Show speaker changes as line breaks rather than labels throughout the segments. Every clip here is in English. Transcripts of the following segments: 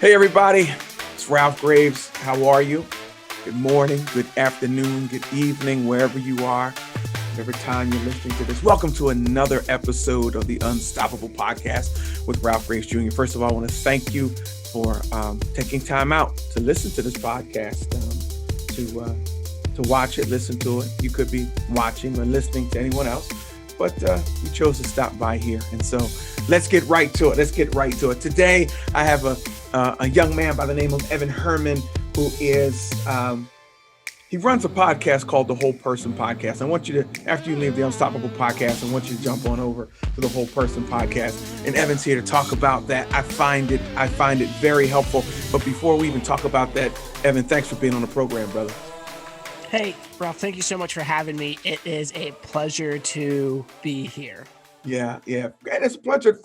Hey everybody, it's Ralph Graves. How are you? Good morning, good afternoon, good evening, wherever you are, whatever time you're listening to this. Welcome to another episode of the Unstoppable Podcast with Ralph Graves Jr. First of all, I want to thank you for taking time out to listen to this podcast, to watch it, listen to it. You could be watching or listening to anyone else, but you chose to stop by here. And so let's get right to it. Today, I have a young man by the name of Evan Herrman, who is, he runs a podcast called The Whole Person Podcast. I want you to, after you leave the Unstoppable Podcast, I want you to jump on over to The Whole Person Podcast. And Evan's here to talk about that. I find it very helpful. But before we even talk about that, Evan, thanks for being on the program, brother.
Hey, Ralph, thank you so much for having me. It is a pleasure to be here.
Yeah. And it's a pleasure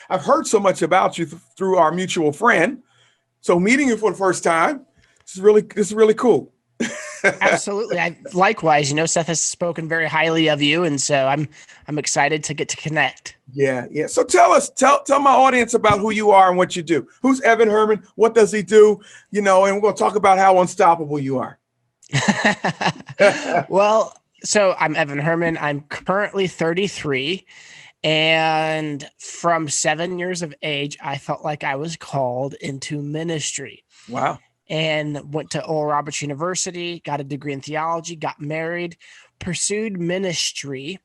I've heard so much about you through our mutual friend. So meeting you for the first time, this is really cool.
Absolutely. Likewise, Seth has spoken very highly of you. And so I'm excited to get to connect.
Yeah. So tell my audience about who you are and what you do. Who's Evan Herrman? What does he do? And we're going to talk about how unstoppable you are.
Well, so I'm Evan Herrman. I'm currently 33. And from 7 years of age, I felt like I was called into ministry.
Wow.
And went to Oral Roberts University, got a degree in theology, got married, pursued ministry,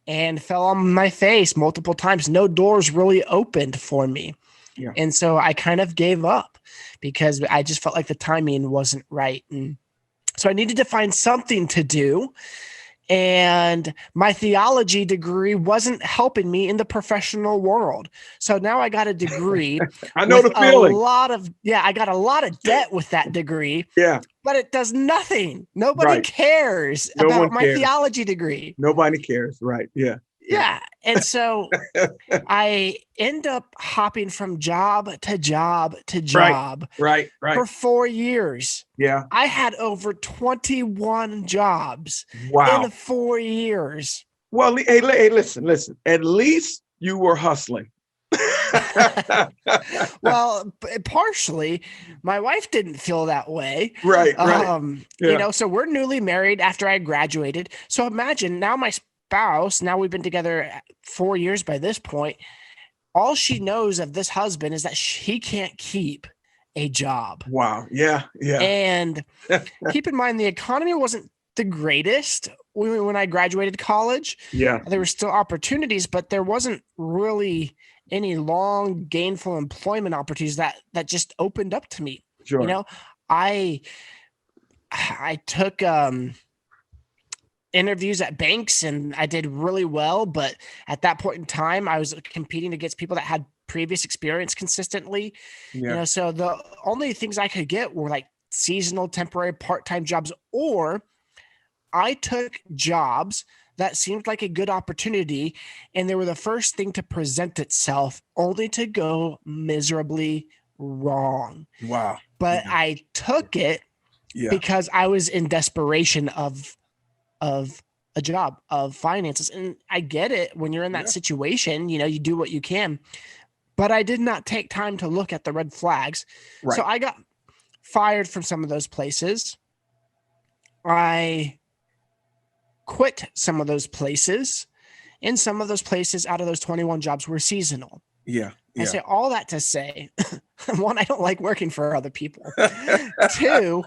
and fell on my face multiple times. No doors really opened for me. Yeah. And so I kind of gave up because I just felt like the timing wasn't right. And so I needed to find something to do. And my theology degree wasn't helping me in the professional world. So now I got a degree.
I know the feeling.
I got a lot of debt with that degree.
Yeah.
But it does nothing. Nobody cares about my theology degree.
Nobody cares. Right. Yeah.
Yeah. And so I end up hopping from job to job to job.
Right.
For 4 years.
Yeah.
I had over 21 jobs in 4 years.
Well, hey, listen. At least you were hustling.
Well, partially, my wife didn't feel that way.
Right.
So we're newly married after I graduated. So imagine now my spouse, now we've been together 4 years by this point. All she knows of this husband is that he can't keep a job.
Wow. Yeah.
And keep in mind, the economy wasn't the greatest when I graduated college.
Yeah.
There were still opportunities, but there wasn't really any long gainful employment opportunities that just opened up to me.
Sure.
I took interviews at banks and I did really well, but at that point in time, I was competing against people that had previous experience consistently.
Yeah.
So the only things I could get were like seasonal, temporary, part-time jobs, or I took jobs that seemed like a good opportunity and they were the first thing to present itself, only to go miserably wrong.
Wow.
But I took it because I was in desperation of a job, of finances. And I get it when you're in that situation, you do what you can, but I did not take time to look at the red flags. Right. So I got fired from some of those places. I quit some of those places, and some of those places out of those 21 jobs were seasonal.
Yeah.
I say all that to say, one, I don't like working for other people. Two,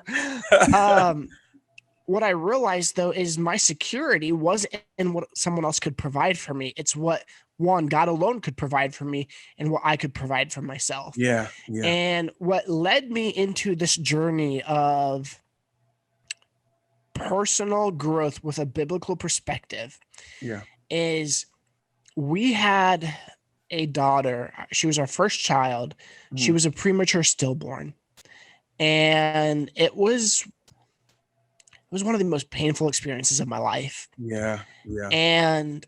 what I realized, though, is my security wasn't in what someone else could provide for me. It's what, one, God alone could provide for me and what I could provide for myself.
Yeah.
And what led me into this journey of personal growth with a biblical perspective is we had a daughter. She was our first child. She was a premature stillborn. And it was one of the most painful experiences of my life.
Yeah.
And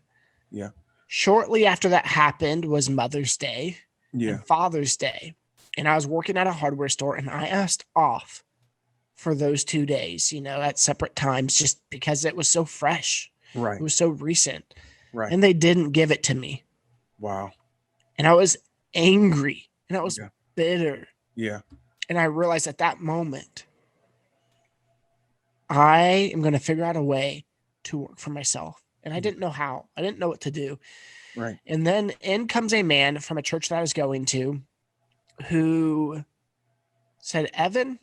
shortly after that happened was Mother's Day and Father's Day. And I was working at a hardware store and I asked off for those 2 days, at separate times, just because it was so fresh.
Right.
It was so recent.
Right.
And they didn't give it to me.
Wow.
And I was angry and I was bitter.
Yeah.
And I realized at that moment, I am going to figure out a way to work for myself. And I didn't know how. I didn't know what to do.
Right.
And then in comes a man from a church that I was going to who said, Evan,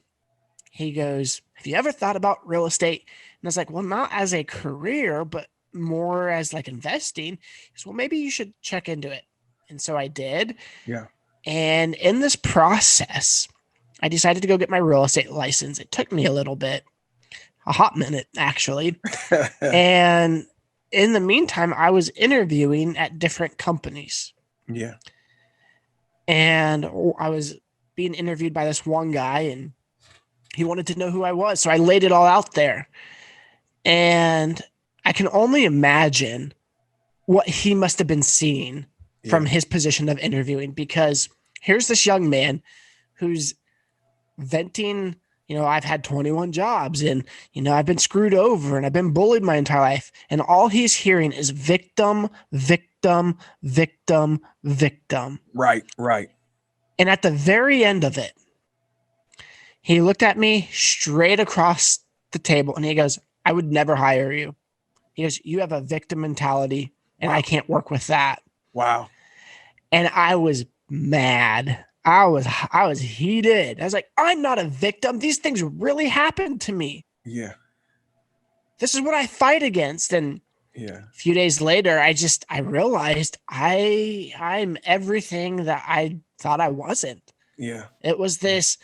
he goes, have you ever thought about real estate? And I was like, well, not as a career, but more as like investing. He goes, well, maybe you should check into it. And so I did.
Yeah.
And in this process, I decided to go get my real estate license. It took me a little bit, a hot minute, actually. And in the meantime, I was interviewing at different companies.
Yeah.
And I was being interviewed by this one guy, and he wanted to know who I was. So I laid it all out there. And I can only imagine what he must have been seeing from his position of interviewing, because here's this young man who's venting, I've had 21 jobs and, I've been screwed over and I've been bullied my entire life. And all he's hearing is victim, victim, victim, victim.
Right. Right.
And at the very end of it, he looked at me straight across the table and he goes, I would never hire you. He goes, you have a victim mentality and I can't work with that.
Wow.
And I was mad. I was heated. I was like, I'm not a victim. These things really happened to me.
Yeah.
This is what I fight against. And
yeah,
a few days later, I realized I'm everything that I thought I wasn't.
Yeah.
It was this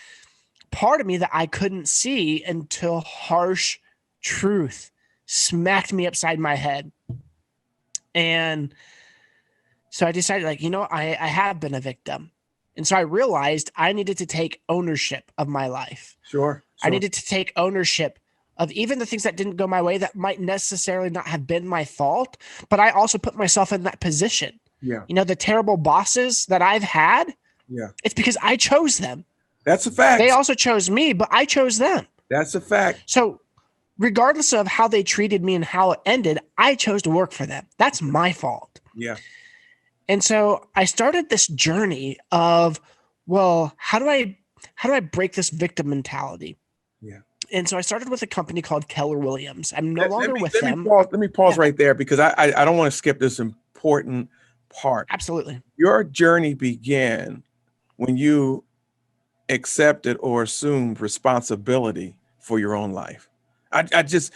part of me that I couldn't see until harsh truth smacked me upside my head. And so I decided, I have been a victim. And so I realized I needed to take ownership of my life.
Sure.
I needed to take ownership of even the things that didn't go my way that might necessarily not have been my fault, but I also put myself in that position.
Yeah.
The terrible bosses that I've had, it's because I chose them.
That's a fact.
They also chose me, but I chose them.
That's a fact.
So regardless of how they treated me and how it ended, I chose to work for them. That's my fault.
Yeah.
And so I started this journey of, well, how do I break this victim mentality?
Yeah.
And so I started with a company called Keller Williams. I'm no longer with them.
Let me pause right there, because I don't want to skip this important part.
Absolutely.
Your journey began when you accepted or assumed responsibility for your own life. I just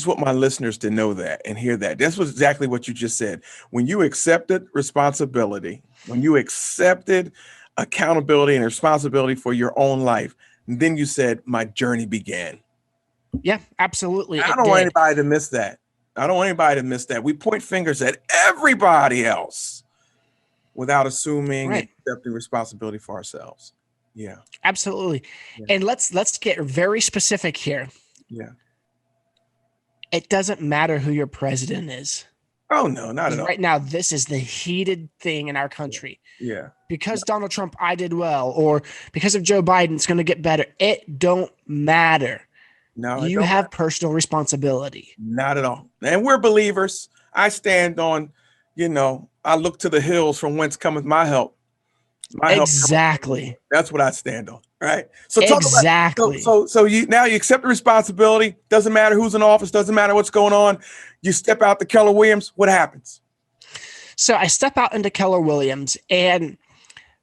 want my listeners to know that and hear that. This was exactly what you just said. When you accepted responsibility, when you accepted accountability and responsibility for your own life, then you said, my journey began.
Yeah, absolutely.
I don't want anybody to miss that. I don't want anybody to miss that. We point fingers at everybody else without assuming and accepting responsibility for ourselves. Yeah.
Absolutely. Yeah. And let's get very specific here.
Yeah.
It doesn't matter who your president is.
Oh, no, not at all.
Right now, this is the heated thing in our country.
Yeah.
Because Donald Trump, I did well, or because of Joe Biden, it's going to get better. It don't matter.
No,
you have personal responsibility.
Not at all. And we're believers. I stand on, I look to the hills from whence cometh my help.
Exactly.
That's what I stand on. Right. So
exactly.
So you accept the responsibility. Doesn't matter who's in office. Doesn't matter what's going on. You step out to Keller Williams. What happens?
So I step out into Keller Williams, and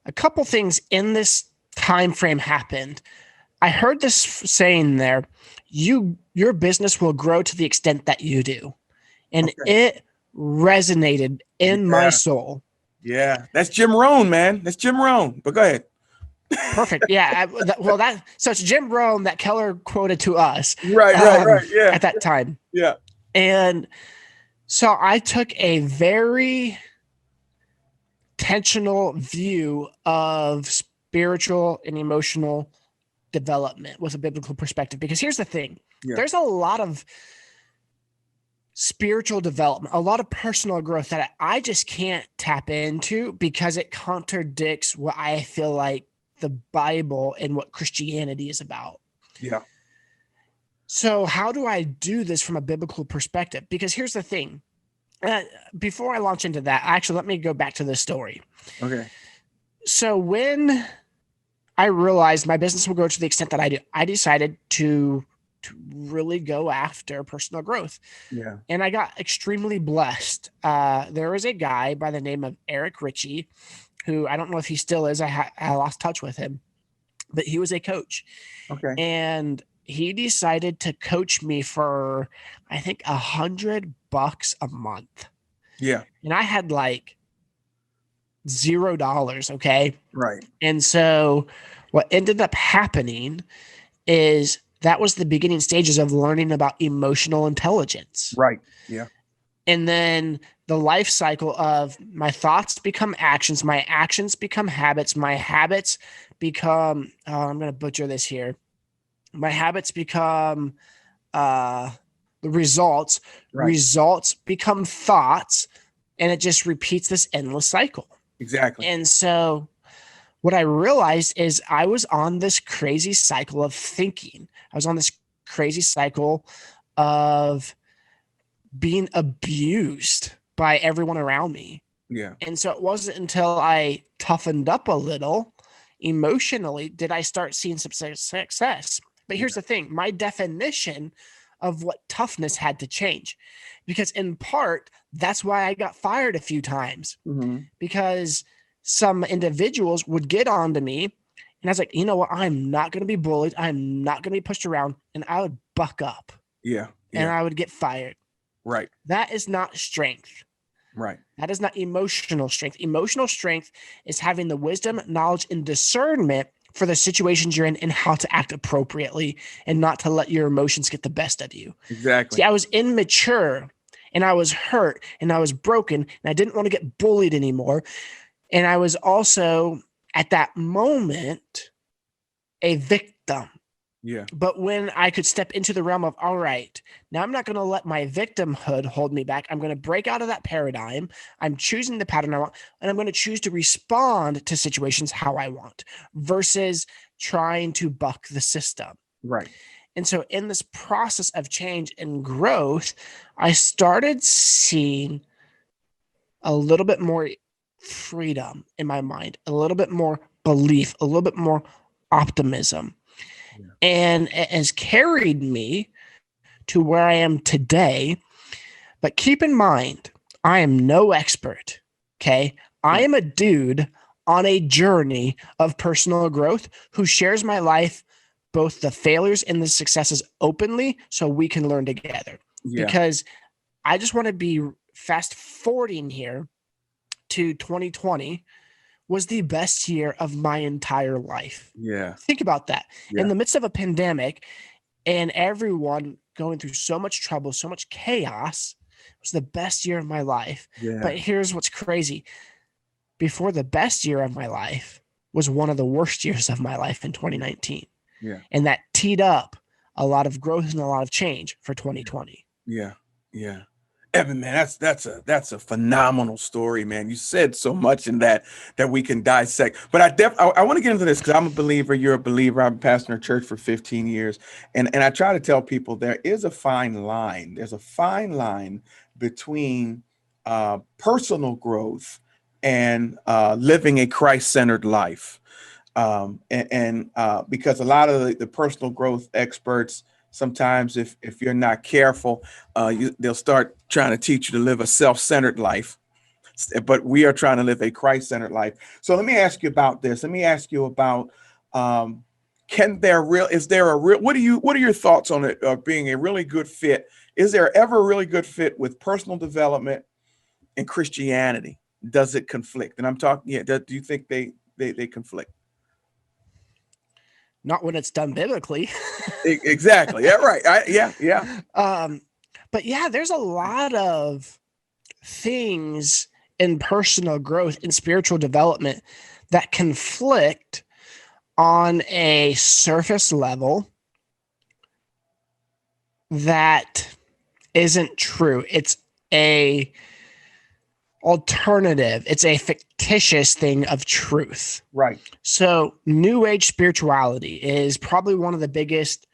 a couple things in this time frame happened. I heard this saying there: your business will grow to the extent that you do, and it resonated in my soul.
Yeah, that's Jim Rohn, man. That's Jim Rohn. But go ahead.
Perfect. Yeah. So it's Jim Rohn that Keller quoted to us.
Right. Yeah.
At that time.
Yeah.
And so I took a very intentional view of spiritual and emotional development with a biblical perspective, because here's the thing. Yeah. There's a lot of spiritual development, a lot of personal growth that I just can't tap into because it contradicts what I feel like the Bible and what Christianity is about.
Yeah.
So how do I do this from a biblical perspective? Because here's the thing. Before I launch into that, actually, let me go back to this story.
Okay.
So when I realized my business will grow to the extent that I decided to really go after personal growth.
Yeah.
And I got extremely blessed. There was a guy by the name of Eric Ritchie, who I don't know if he still is. I lost touch with him, but he was a coach.
Okay.
And he decided to coach me for, I think, $100 a month.
Yeah.
And I had like $0. Okay.
Right.
And so what ended up happening is that was the beginning stages of learning about emotional intelligence.
Right. Yeah.
And then the life cycle of my thoughts become actions, my actions become habits, my habits become, I'm going to butcher this here. My habits become the results,
Right.
results become thoughts, and it just repeats this endless cycle.
Exactly.
And so what I realized is I was on this crazy cycle of thinking. I was on this crazy cycle of being abused by everyone around me.
Yeah.
And so it wasn't until I toughened up a little emotionally did I start seeing some success. But here's the thing, my definition of what toughness had to change, because in part, that's why I got fired a few times, because some individuals would get onto me and I was like, you know what? I'm not going to be bullied. I'm not going to be pushed around. And I would buck up.
Yeah.
And I would get fired.
Right.
That is not strength.
Right.
That is not emotional strength. Emotional strength is having the wisdom, knowledge, and discernment for the situations you're in and how to act appropriately and not to let your emotions get the best of you.
Exactly.
See, I was immature and I was hurt and I was broken and I didn't want to get bullied anymore. And I was also at that moment a victim.
Yeah.
But when I could step into the realm of, all right, now I'm not going to let my victimhood hold me back. I'm going to break out of that paradigm. I'm choosing the pattern I want, and I'm going to choose to respond to situations how I want versus trying to buck the system.
Right.
And so in this process of change and growth, I started seeing a little bit more freedom in my mind, a little bit more belief, a little bit more optimism. And it has carried me to where I am today. But keep in mind, I am no expert. Okay. I am a dude on a journey of personal growth who shares my life, both the failures and the successes openly, so we can learn together.
Yeah.
Because I just want to be fast forwarding here to 2020 was the best year of my entire life.
Yeah.
Think about that.
Yeah.
In the midst of a pandemic and everyone going through so much trouble, so much chaos, it was the best year of my life.
Yeah.
But here's what's crazy. Before the best year of my life was one of the worst years of my life in 2019.
Yeah.
And that teed up a lot of growth and a lot of change for 2020.
Yeah. Yeah. Evan, man, that's a phenomenal story, man. You said so much in that we can dissect. But I want to get into this because I'm a believer. You're a believer. I've been pastoring a church for 15 years, and I try to tell people there is a fine line. There's a fine line between personal growth and living a Christ-centered life, and because a lot of the personal growth experts, sometimes if you're not careful, they'll start trying to teach you to live a self-centered life. But we are trying to live a Christ-centered life. So let me ask you about this. Let me ask you about what are your thoughts on it being a really good fit? Is there ever a really good fit with personal development and Christianity? Does it conflict? And I'm talking, do you think they conflict?
Not when it's done biblically.
Exactly. Yeah, right. Yeah.
But yeah, there's a lot of things in personal growth and spiritual development that conflict on a surface level that isn't true. It's a alternative. It's a fictitious thing of truth.
Right.
So New Age spirituality is probably one of the biggest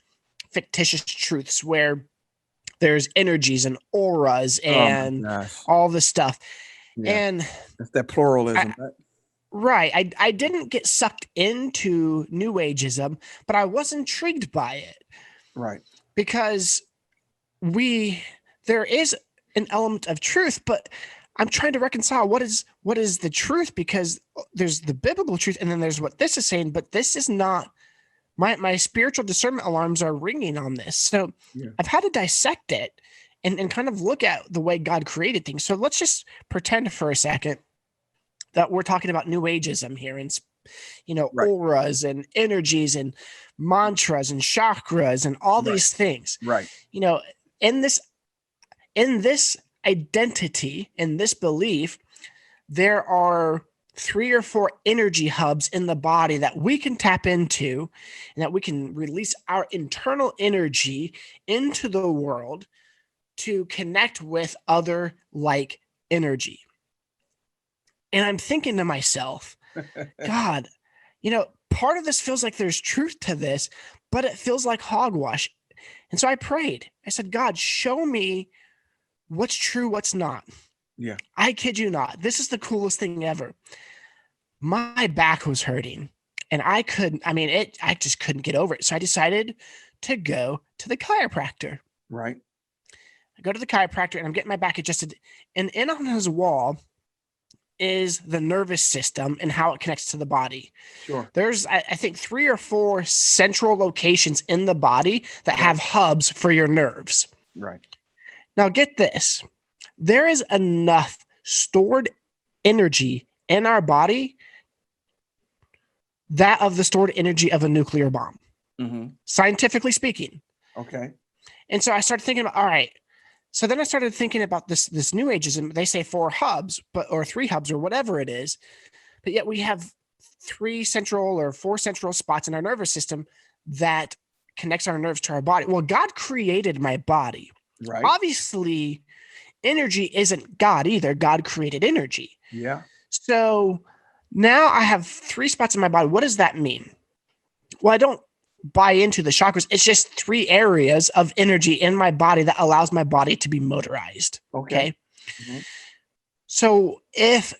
fictitious truths where there's energies and auras and all this stuff.
Yeah.
And
that's that pluralism.
Right. I didn't get sucked into New Ageism, but I was intrigued by it
Right.
because there is an element of truth, but I'm trying to reconcile what is the truth, because there's the biblical truth and then there's what this is saying, but this is not my spiritual discernment alarms are ringing on this. So
Yeah.
I've had to dissect it and kind of look at the way God created things. So let's just pretend for a second that we're talking about New Ageism here, and
Right.
auras and energies and mantras and chakras and all
Right.
these things.
Right.
In this identity, in this belief, there are 3 or 4 energy hubs in the body that we can tap into, and that we can release our internal energy into the world to connect with other like energy. And I'm thinking to myself, God, part of this feels like there's truth to this, but it feels like hogwash. And so I prayed. I said, God, show me what's true, what's not.
Yeah.
I kid you not. This is the coolest thing ever. My back was hurting and I just couldn't get over it. So I decided to go to the chiropractor.
Right.
I go to the chiropractor and I'm getting my back adjusted. And in on his wall is the nervous system and how it connects to the body.
Sure.
There's, I think, 3 or 4 central locations in the body that have hubs for your nerves.
Right.
Now, get this. There is enough stored energy in our body, that of the stored energy of a nuclear bomb, scientifically speaking.
Okay.
And so I started thinking about, all right. So then I started thinking about this New Ageism. They say 4 hubs, or 3 hubs or whatever it is, but yet we have 3 central or 4 central spots in our nervous system that connects our nerves to our body. Well, God created my body.
Right.
Obviously, energy isn't God either. God created energy.
Yeah.
So now I have 3 spots in my body. What does that mean? Well, I don't buy into the chakras. It's just 3 areas of energy in my body that allows my body to be motorized. Okay. So if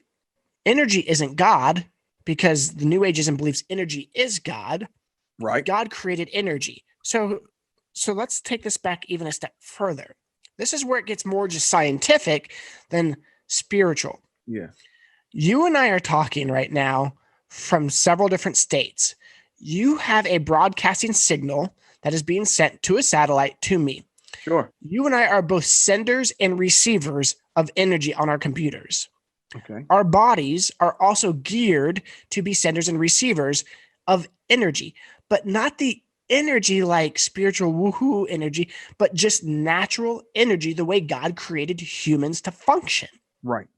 energy isn't God, because the New Ageism believes energy is God,
right?
God created energy. So let's take this back even a step further. This is where it gets more just scientific than spiritual.
Yeah.
You and I are talking right now from several different states. You have a broadcasting signal that is being sent to a satellite to me.
Sure.
You and I are both senders and receivers of energy on our computers.
Okay.
Our bodies are also geared to be senders and receivers of energy, but not the energy like spiritual woohoo energy, but just natural energy, the way God created humans to function.
Right.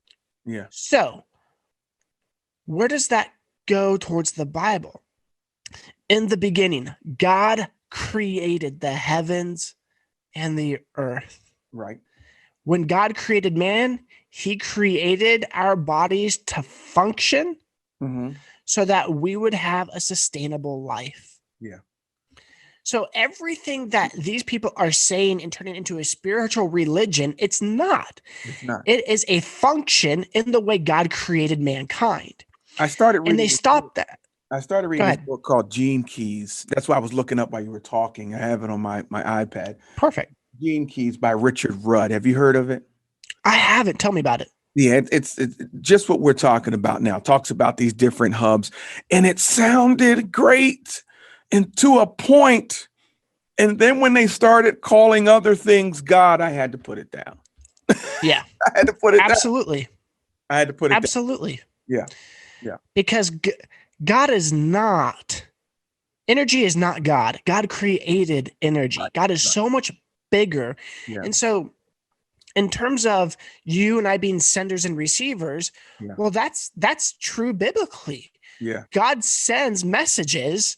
Yeah.
So where does that go towards the Bible? In the beginning, God created the heavens and the earth.
Right.
When God created man, he created our bodies to function so that we would have a sustainable life.
Yeah.
So everything that these people are saying and turning into a spiritual religion, it's not.
It's not.
It is a function in the way God created mankind.
I started reading.
And they stopped that.
I started reading this book called Gene Keys. That's why I was looking up while you were talking. I have it on my iPad.
Perfect.
Gene Keys by Richard Rudd. Have you heard of it?
I haven't. Tell me about it.
Yeah, it's just what we're talking about now. Talks about these different hubs, and it sounded great, and to a point. And then when they started calling other things God, I had to put it down.
Yeah,
I had to put it
absolutely.
down. I had to put it
absolutely.
Down. Yeah.
Because God is not, energy is not God. God created energy.
Right.
God is so much bigger.
Yeah.
And so in terms of you and I being senders and receivers, well, that's true biblically.
Yeah.
God sends messages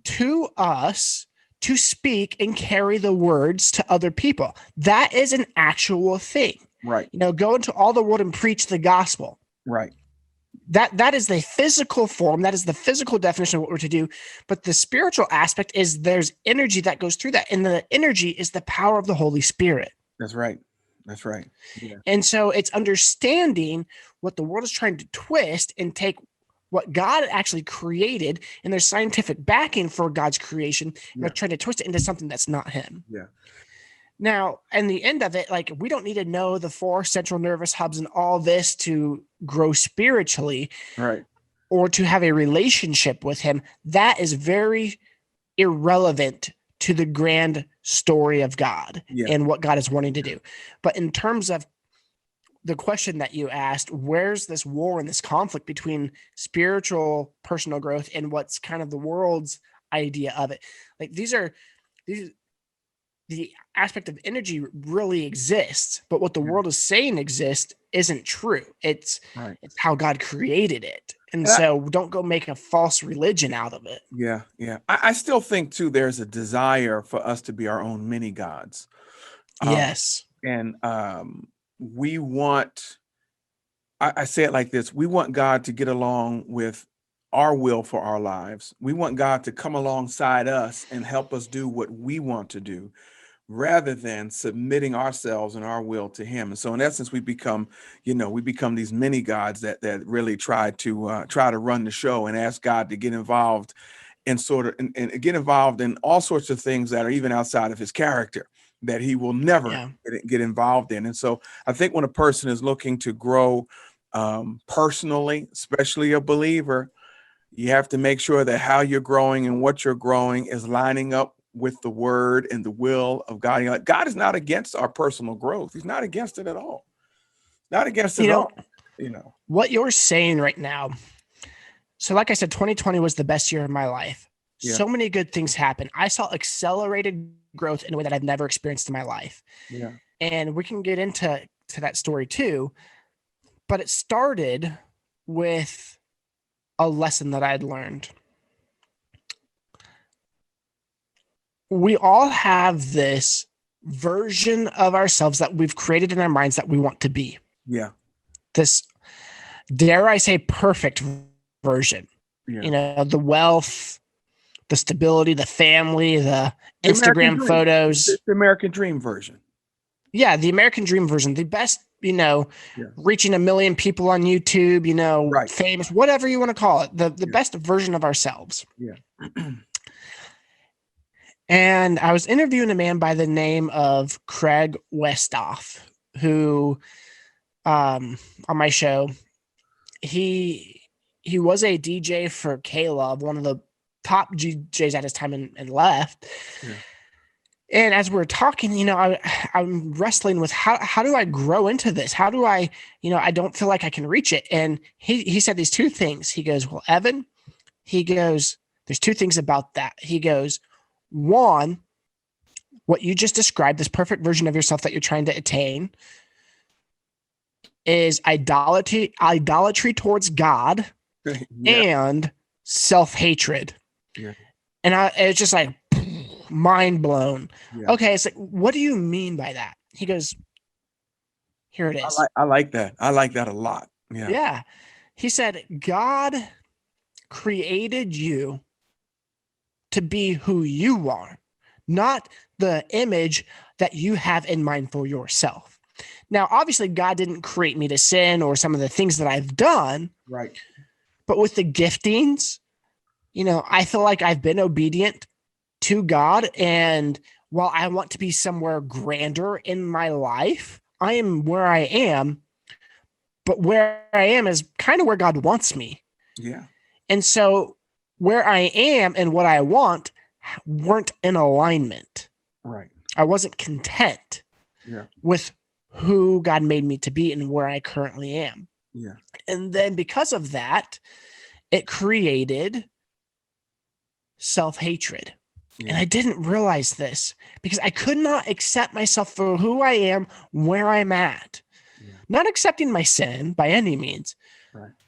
to us to speak and carry the words to other people. That is an actual thing.
Right.
Go into all the world and preach the gospel.
Right.
That is the physical form. That is the physical definition of what we're to do. But the spiritual aspect is there's energy that goes through that. And the energy is the power of the Holy Spirit.
That's right. That's right. Yeah.
And so it's understanding what the world is trying to twist and take what God actually created, and there's scientific backing for God's creation. And they're trying to twist it into something that's not him.
Yeah.
Now, in the end of it, like, we don't need to know the 4 central nervous hubs and all this to grow spiritually,
Right.
or to have a relationship with him. That is very irrelevant to the grand story of God and what God is wanting to do. But in terms of the question that you asked, where's this war and this conflict between spiritual personal growth and what's kind of the world's idea of it? Like, these the aspect of energy really exists, but what the world is saying exists isn't true. It's how God created it. And so don't go make a false religion out of it.
Yeah. Yeah. I still think too, there's a desire for us to be our own mini gods.
Yes.
And we want, I say it like this, we want God to get along with our will for our lives. We want God to come alongside us and help us do what we want to do, rather than submitting ourselves and our will to him. And so in essence, we become these mini gods that really try to run the show and ask God to get involved and get involved in all sorts of things that are even outside of his character, that he will never get involved in. And so I think when a person is looking to grow personally, especially a believer, you have to make sure that how you're growing and what you're growing is lining up with the word and the will of God. God is not against our personal growth. He's not against it at all. Not against it at all.
What you're saying right now. So like I said, 2020 was the best year of my life. Yeah. So many good things happened. I saw accelerated growth in a way that I've never experienced in my life.
Yeah.
And we can get into that story too. But it started with a lesson that I had learned. We all have this version of ourselves that we've created in our minds that we want to be.
Yeah.
This, dare I say, perfect version. Yeah. The wealth, the stability, the family, the Instagram photos.
The American dream version.
Yeah, the American dream version. The best, reaching 1 million people on YouTube, famous, whatever you want to call it. The best version of ourselves.
Yeah.
And I was interviewing a man by the name of Craig Westoff, who, on my show, he was a DJ for K-Love, one of the top DJs at his time, and left. Yeah. And as we're talking, I'm wrestling with how do I grow into this? How do I, I don't feel like I can reach it. And he said these 2 things. He goes, well, Evan, there's 2 things about that. He goes, 1, what you just described, this perfect version of yourself that you're trying to attain, is idolatry towards God and self-hatred. Yeah. And it's just like mind blown. Yeah. Okay, it's like, what do you mean by that? He goes, here it is.
I like that. I like that a lot. Yeah.
Yeah. He said, God created you to be who you are, not the image that you have in mind for yourself. Now, obviously, God didn't create me to sin or some of the things that I've done.
Right.
But with the giftings, I feel like I've been obedient to God. And while I want to be somewhere grander in my life, I am where I am. But where I am is kind of where God wants me.
Yeah.
And so where I am and what I want weren't in alignment.
Right.
I wasn't content with who God made me to be and where I currently am.
Yeah.
And then because of that, it created self-hatred. Yeah. And I didn't realize this because I could not accept myself for who I am, where I'm at. Yeah. Not accepting my sin by any means,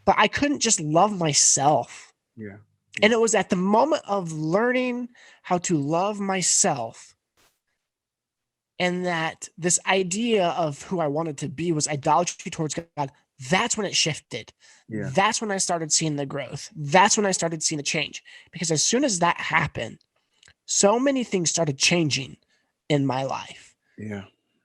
but I couldn't just love myself.
Yeah.
And it was at the moment of learning how to love myself, and that this idea of who I wanted to be was idolatry towards God, that's when it shifted. Yeah. That's when I started seeing the growth. That's when I started seeing the change. Because as soon as that happened, so many things started changing in my life.
Yeah.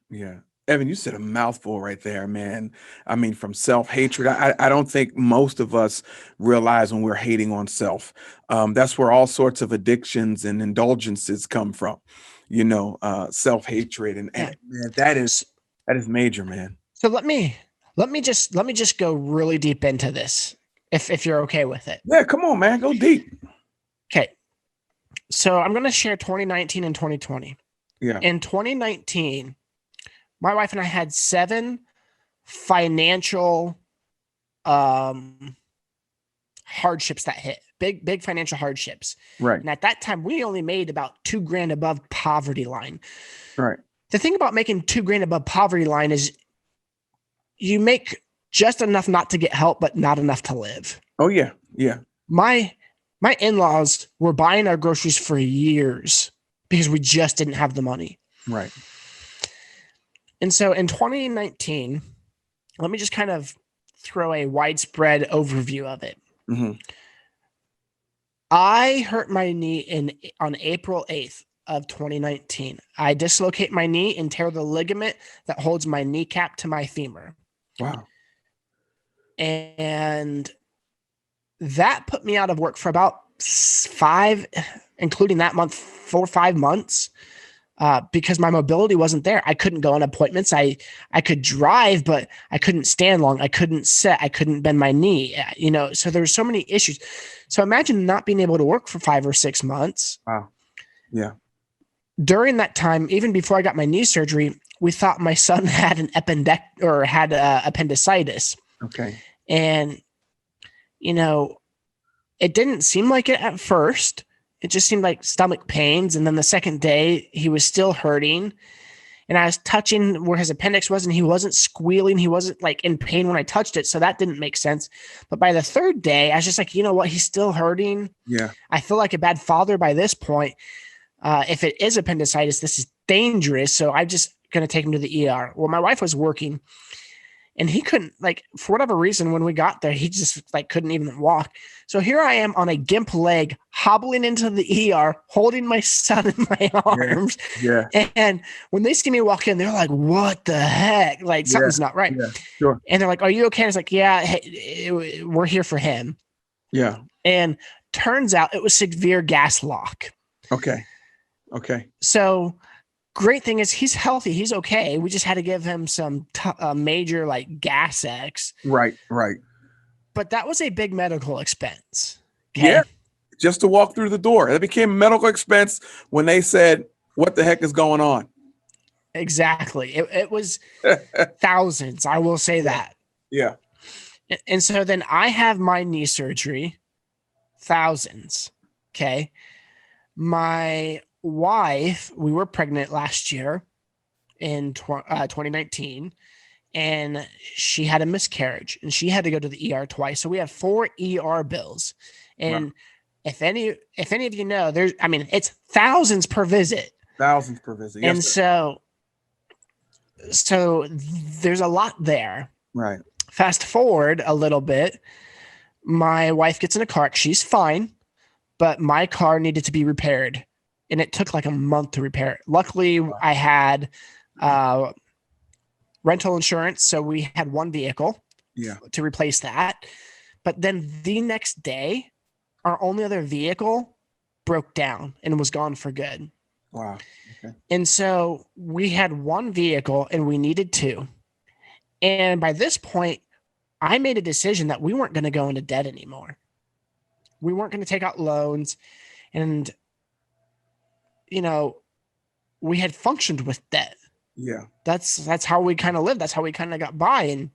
Yeah. Evan, you said a mouthful right there, man. I mean, from self-hatred, I don't think most of us realize when we're hating on self. That's where all sorts of addictions and indulgences come from, self-hatred. And
Yeah.
man, that is major, man.
So let me just go really deep into this, if you're okay with it.
Yeah, come on, man. Go deep.
Okay. So I'm going to share 2019 and 2020.
Yeah.
In 2019, my wife and I had 7 financial hardships that hit. Big financial hardships.
Right.
And at that time, we only made about $2,000 above poverty line.
Right.
The thing about making $2,000 above poverty line is you make just enough not to get help, but not enough to live.
Oh yeah. Yeah.
My in-laws were buying our groceries for years because we just didn't have the money.
Right.
And so in 2019, let me just kind of throw a widespread overview of it.
Mm-hmm.
I hurt my knee on April 8th of 2019. I dislocate my knee and tear the ligament that holds my kneecap to my femur.
Wow.
And that put me out of work for about 5, including that month, 4 or 5 months, because my mobility wasn't there. I couldn't go on appointments. I could drive, but I couldn't stand long. I couldn't sit. I couldn't bend my knee, so there were so many issues. So imagine not being able to work for 5 or 6 months.
Wow. Yeah.
During that time, even before I got my knee surgery, we thought my son had an appendicitis.
Okay.
And, it didn't seem like it at first. It just seemed like stomach pains. And then the second day, he was still hurting. And I was touching where his appendix was, and he wasn't squealing. He wasn't like in pain when I touched it. So that didn't make sense. But by the third day, I was just like, you know what? He's still hurting.
Yeah.
I feel like a bad father by this point. If it is appendicitis, this is dangerous. So I'm just going to take him to the ER. Well, my wife was working, and he couldn't, for whatever reason, when we got there, he just couldn't even walk. So here I am on a gimp leg, hobbling into the ER, holding my son in my arms.
Yeah.
And when they see me walk in, they're like, what the heck? Something's not right.
Yeah. Sure.
And they're like, are you okay? I was like, yeah, hey, we're here for him.
Yeah.
And turns out it was severe gas lock.
Okay.
So great thing is he's healthy. He's okay. We just had to give him some major gas X.
Right.
But that was a big medical expense. Okay?
Yeah. Just to walk through the door. It became a medical expense when they said, what the heck is going on?
Exactly. It was thousands. I will say that.
Yeah.
And so then I have my knee surgery, thousands. Okay. My wife, we were pregnant last year in 2019, and she had a miscarriage, and she had to go to the ER twice. So we have 4 ER bills. And wow. if any of you know, it's thousands per visit.
Thousands per visit.
Yes, and so there's a lot there.
Right.
Fast forward a little bit, my wife gets in a car. She's fine, but my car needed to be repaired, and it took a month to repair it. Luckily, I had rental insurance, so we had one vehicle to replace that. But then the next day, our only other vehicle broke down and was gone for good.
Wow. Okay.
And so we had one vehicle and we needed 2. And by this point, I made a decision that we weren't going to go into debt anymore. We weren't going to take out loans. And, we had functioned with debt.
Yeah.
That's how we kind of lived. That's how we kind of got by. And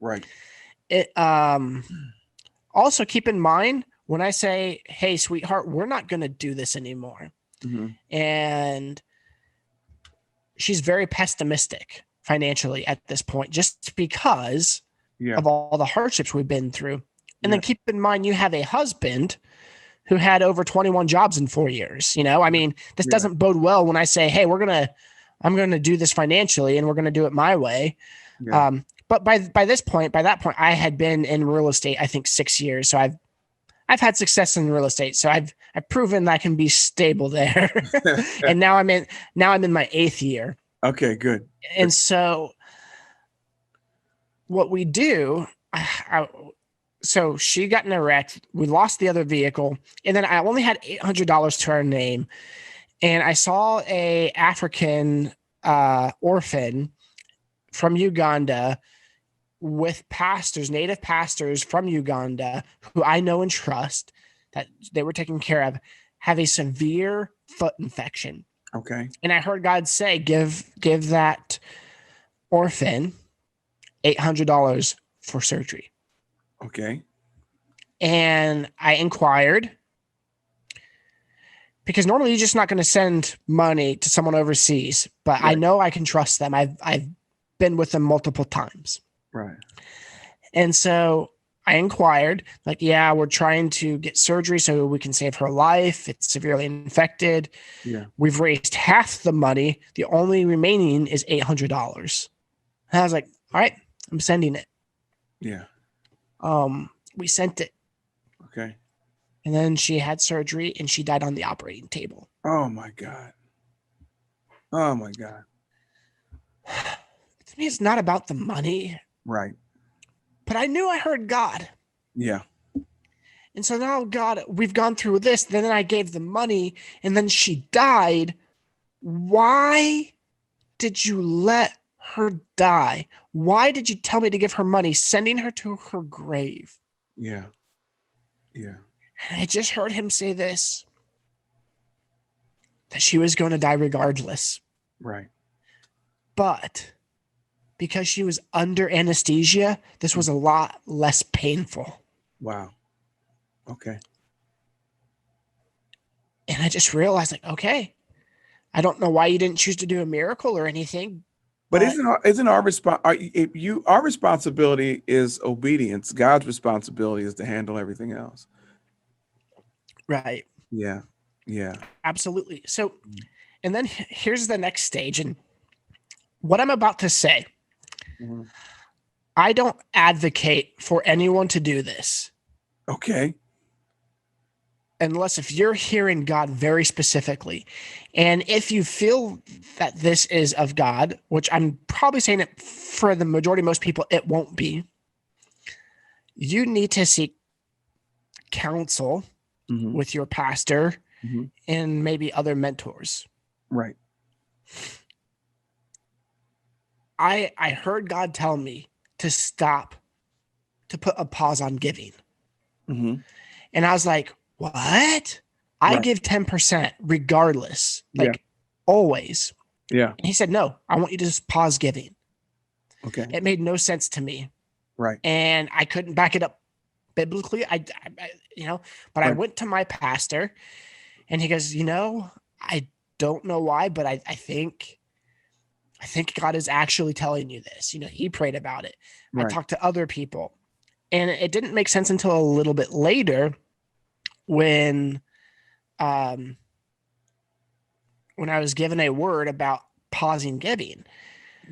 right.
It also keep in mind when I say, hey, sweetheart, we're not going to do this anymore.
Mm-hmm.
And she's very pessimistic financially at this point, just because of all the hardships we've been through. And then keep in mind, you have a husband who had over 21 jobs in 4 years. This doesn't bode well when I say, hey, I'm going to do this financially and we're going to do it my way. Yeah. But by that point, I had been in real estate, I think 6 years. So I've had success in real estate. So I've proven that I can be stable there. And now I'm in my 8th year.
Okay, good.
And so what we do, so she got in a wreck. We lost the other vehicle, and then I only had $800 to our name. And I saw a African orphan from Uganda with pastors, native pastors from Uganda, who I know and trust that they were taken care of, have a severe foot infection.
Okay.
And I heard God say, give that orphan $800 for surgery.
Okay.
And I inquired, because normally you're just not going to send money to someone overseas, but I
Right.
know I can trust them. I've been with them multiple times.
Right.
And so I inquired, like, yeah, we're trying to get surgery so we can save her life. It's severely infected.
Yeah.
We've raised half the money. The only remaining is $800. And I was like, all right, I'm sending it.
Yeah.
We sent it.
Okay.
And then she had surgery and she died on the operating table.
Oh my God. Oh my God.
To me, it's not about the money,
Right.
but I knew I heard God.
Yeah.
And so now, God, we've gone through this. Then I gave the money and then she died. Why did you let her die? Why did you tell me to give her money, sending her to her grave?
Yeah. Yeah.
And I just heard him say this, that she was going to die regardless.
Right.
But because she was under anesthesia, this was a lot less painful.
Wow. Okay.
And I just realized, like, okay, I don't know why you didn't choose to do a miracle or anything.
But isn't our our responsibility is obedience. God's responsibility is to handle everything else.
Right.
Yeah. Yeah.
Absolutely. So, and then here's the next stage. And what I'm about to say,
Mhm.
I don't advocate for anyone to do this.
Okay.
Unless if you're hearing God very specifically. And if you feel that this is of God, which I'm probably saying it for the majority of most people, it won't be. You need to seek counsel
Mhm.
with your pastor
Mhm.
and maybe other mentors.
Right.
I heard God tell me to stop, to put a pause on giving.
Mhm.
And I was like, what? I
Right.
give 10% regardless,
Yeah.
like always.
Yeah.
And he said, no, I want you to just pause giving.
Okay.
It made no sense to me.
Right.
And I couldn't back it up biblically. I but I
Right.
went to my pastor and he goes, I don't know why, but I think God is actually telling you this. He prayed about it. I
Right.
talked to other people, and it didn't make sense until a little bit later when I was given a word about pausing giving.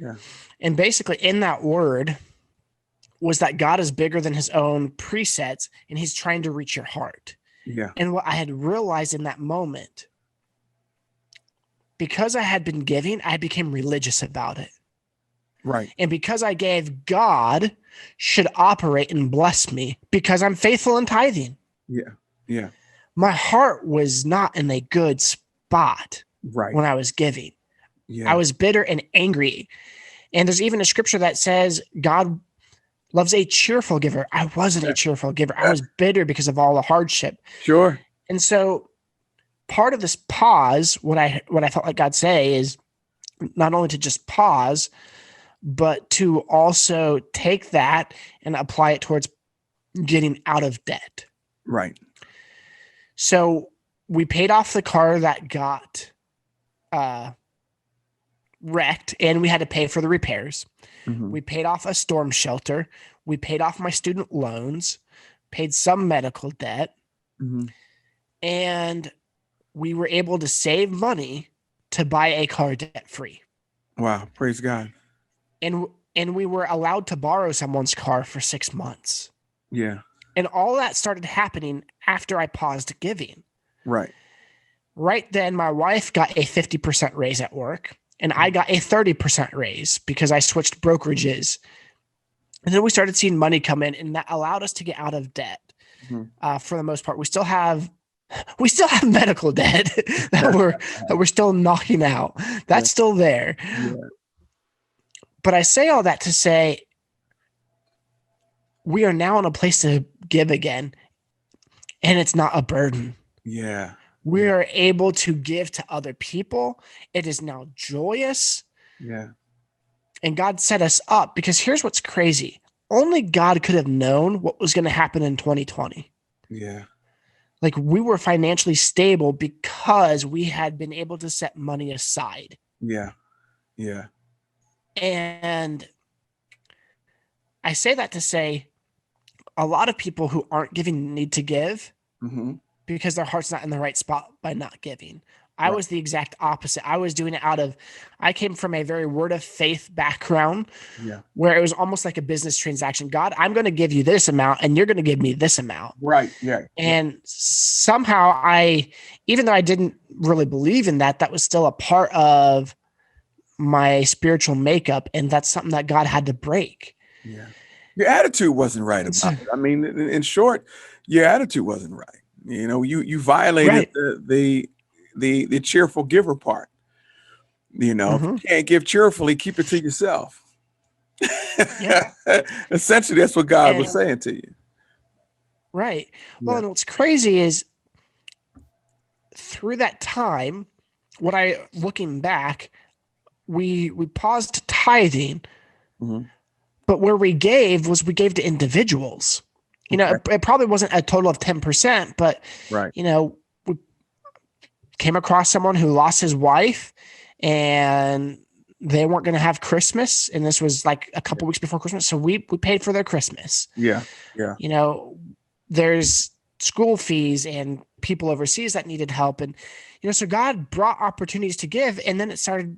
Yeah.
And basically in that word was that God is bigger than his own presets and he's trying to reach your heart.
Yeah.
And what I had realized in that moment, because I had been giving, I became religious about it.
Right.
And because I gave, God should operate and bless me because I'm faithful in tithing.
Yeah. Yeah.
My heart was not in a good spot
Right.
when I was giving.
Yeah.
I was bitter and angry. And there's even a scripture that says God loves a cheerful giver. I wasn't a cheerful giver. I was bitter because of all the hardship.
Sure.
And so part of this pause, what I felt like God say is not only to just pause, but to also take that and apply it towards getting out of debt.
Right.
So we paid off the car that got wrecked, and we had to pay for the repairs.
Mhm.
We paid off a storm shelter. We paid off my student loans, paid some medical debt,
Mhm.
and we were able to save money to buy a car debt free.
Wow. Praise God.
And we were allowed to borrow someone's car for 6 months.
Yeah.
And all that started happening after I paused giving.
Right.
Right then, my wife got a 50% raise at work, and I got a 30% raise because I switched brokerages. And then we started seeing money come in, and that allowed us to get out of debt. For the most part, we still have medical debt that we're still knocking out. That's still there.
Yeah.
But I say all that to say we are now in a place to give again, and it's not a burden.
Yeah.
We are able to give to other people. It is now joyous.
Yeah.
And God set us up, because here's what's crazy. Only God could have known what was going to happen in 2020.
Yeah.
Like, we were financially stable because we had been able to set money aside.
Yeah. Yeah.
And I say that to say a lot of people who aren't giving need to give because their heart's not in the right spot by not giving. I was the exact opposite. I was doing it I came from a very word of faith background where it was almost like a business transaction. God, I'm going to give you this amount and you're going to give me this amount.
Right. Yeah.
And somehow even though I didn't really believe in that, that was still a part of my spiritual makeup. And that's something that God had to break.
Yeah. Your attitude wasn't right about it. I mean, in short, your attitude wasn't right. You know, you violated the cheerful giver part. You know, if you can't give cheerfully, keep it to yourself.
Yeah.
Essentially, that's what God was saying to you.
Right. Well, and what's crazy is through that time, looking back, we paused tithing, but where we gave to individuals. You know, it probably wasn't a total of 10%, but you know, we came across someone who lost his wife and they weren't going to have Christmas. And this was like a couple weeks before Christmas. So we paid for their Christmas. Yeah. Yeah. You know, there's school fees and people overseas that needed help. And, you know, so God brought opportunities to give, and then it started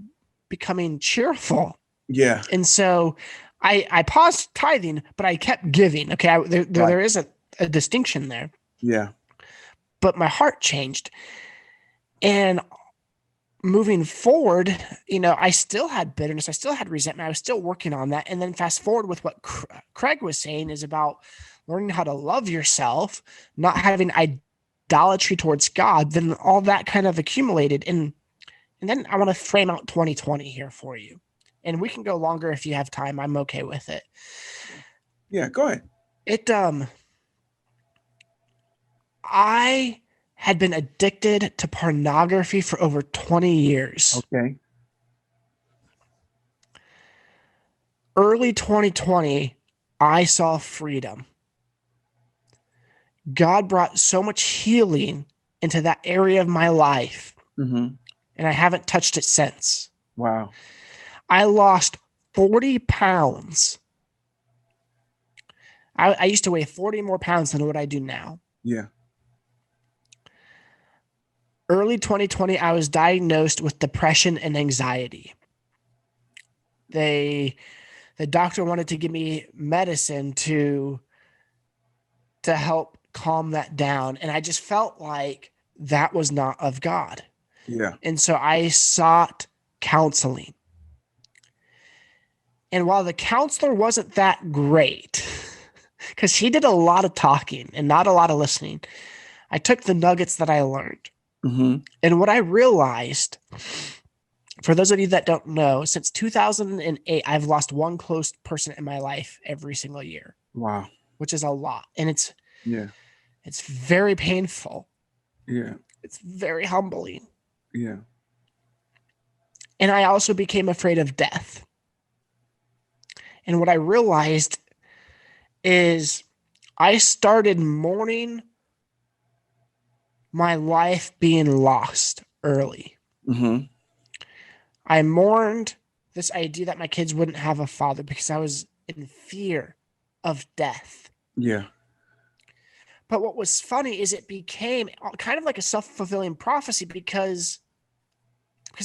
becoming cheerful. Yeah. And so I paused tithing, but I kept giving. Okay. There is a distinction there. Yeah. But my heart changed. And moving forward, you know, I still had bitterness. I still had resentment. I was still working on that. And then fast forward with what Craig was saying is about learning how to love yourself, not having idolatry towards God, then all that kind of accumulated. And then I want to frame out 2020 here for you. And we can go longer if you have time. I'm okay with it.
Yeah, go ahead.
I had been addicted to pornography for over 20 years. Okay. Early 2020, I saw freedom. God brought so much healing into that area of my life, and I haven't touched it since. Wow. I lost 40 pounds. I used to weigh 40 more pounds than what I do now. Yeah. Early 2020, I was diagnosed with depression and anxiety. The doctor wanted to give me medicine to help calm that down. And I just felt like that was not of God. Yeah. And so I sought counseling. And while the counselor wasn't that great, because he did a lot of talking and not a lot of listening, I took the nuggets that I learned. And what I realized, for those of you that don't know, since 2008, I've lost one close person in my life every single year. Wow. Which is a lot. And it's very painful. Yeah. It's very humbling. Yeah. And I also became afraid of death. And what I realized is I started mourning my life being lost early. I mourned this idea that my kids wouldn't have a father because I was in fear of death. Yeah. But what was funny is it became kind of like a self-fulfilling prophecy because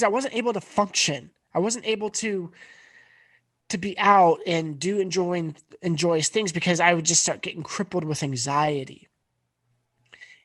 I wasn't able to function. I wasn't able to be out and do enjoyous things because I would just start getting crippled with anxiety.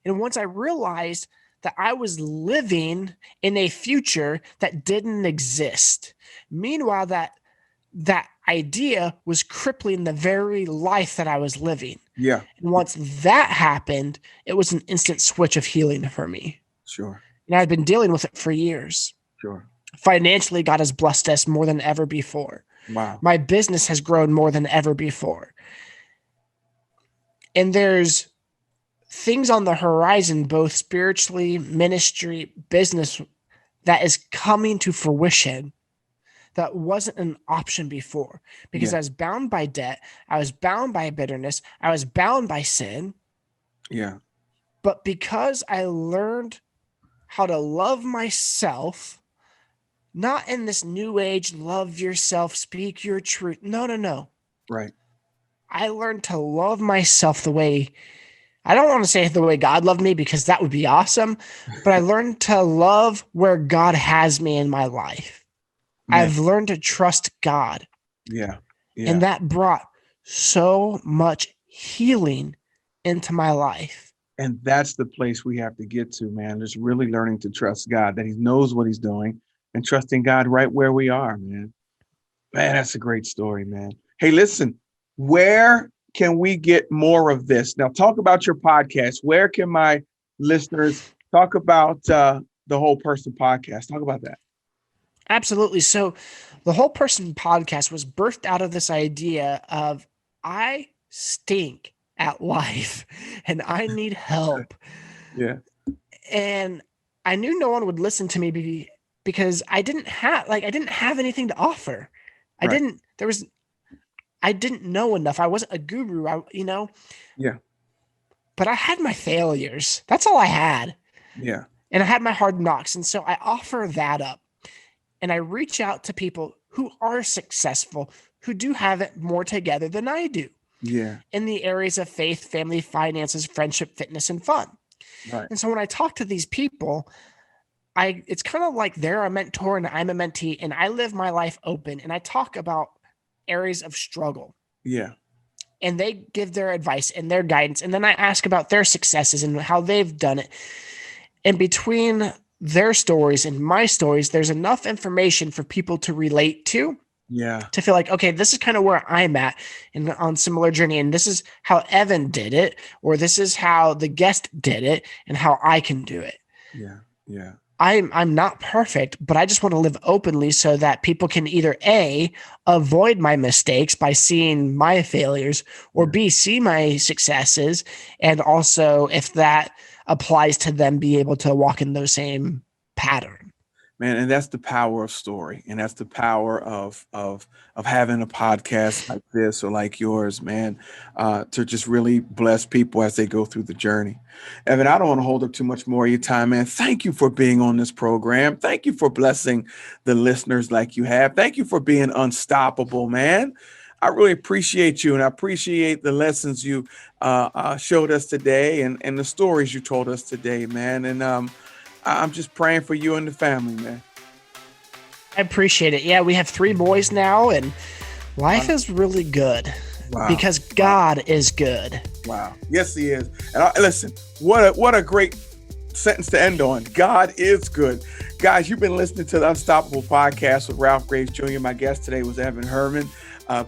And once I realized that I was living in a future that didn't exist. Meanwhile, that idea was crippling the very life that I was living.
Yeah.
And once that happened, it was an instant switch of healing for me.
Sure.
And I've been dealing with it for years.
Sure.
Financially, God has blessed us more than ever before.
Wow.
My business has grown more than ever before. And there's things on the horizon, both spiritually, ministry, business, that is coming to fruition that wasn't an option before, because
Yeah.
I was bound by debt. I was bound by bitterness. I was bound by sin.
Yeah.
But because I learned how to love myself, not in this new age, love yourself, speak your truth. No.
Right.
I learned to love myself the way, I don't want to say the way God loved me, because that would be awesome, but I learned to love where God has me in my life.
Man.
I've learned to trust God.
Yeah. Yeah.
And that brought so much healing into my life.
And that's the place we have to get to, man. Just really learning to trust God, that he knows what he's doing, and trusting God right where we are, man. Man, that's a great story, man. Hey, listen, where can we get more of this? Now, talk about your podcast. Where can my listeners talk about the Whole Person podcast? Talk about that.
Absolutely. So the Whole Person podcast was birthed out of this idea of, I stink at life and I need help.
Yeah.
And I knew no one would listen to me because I didn't have anything to offer.
Right.
I didn't know enough. I wasn't a guru,
Yeah.
but I had my failures. That's all I had.
Yeah.
And I had my hard knocks. And so I offer that up. And I reach out to people who are successful, who do have it more together than I do.
Yeah.
In the areas of faith, family, finances, friendship, fitness, and fun.
Right.
And so when I talk to these people, it's kind of like they're a mentor and I'm a mentee, and I live my life open and I talk about areas of struggle.
Yeah.
And they give their advice and their guidance. And then I ask about their successes and how they've done it. And between their stories and my stories, there's enough information for people to relate to.
Yeah.
To feel like, okay, this is kind of where I'm at and on similar journey. And this is how Evan did it, or this is how the guest did it and how I can do it.
Yeah. Yeah.
I'm not perfect, but I just want to live openly so that people can either A, avoid my mistakes by seeing my failures, or B, see my successes. And also, if that applies to them, be able to walk in those same pattern.
Man, and that's the power of story, and that's the power of having a podcast like this or like yours, man, to just really bless people as they go through the journey. Evan, I don't want to hold up too much more of your time, man. Thank you for being on this program. Thank you for blessing the listeners like you have. Thank you for being unstoppable, man. I really appreciate you, and I appreciate the lessons you showed us today, and the stories you told us today, man. And I'm just praying for you and the family, man.
I appreciate it. Yeah, we have 3 boys now, and life is really good.
Wow.
Because God is good.
Wow. Yes, he is. And listen, what a great sentence to end on. God is good. Guys, you've been listening to the Unstoppable Podcast with Ralph Graves Jr. My guest today was Evan Herrman.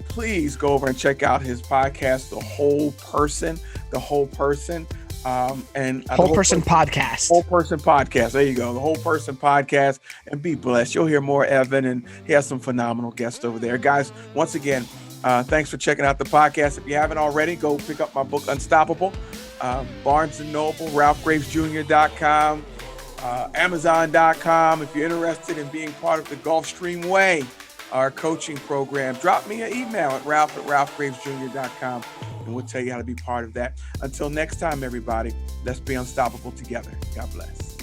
Please go over and check out his podcast, The Whole Person. Whole Person
Podcast.
Whole Person Podcast. There you go. The Whole Person Podcast. And be blessed. You'll hear more Evan, and he has some phenomenal guests over there. Guys, once again, thanks for checking out the podcast. If you haven't already, go pick up my book, Unstoppable. Barnes & Noble, RalphGravesJr.com, Amazon.com. If you're interested in being part of the Gulfstream Way, our coaching program, drop me an email at ralph@ralphgravesjr.com, and we'll tell you how to be part of that. Until next time, everybody, let's be unstoppable together. God bless.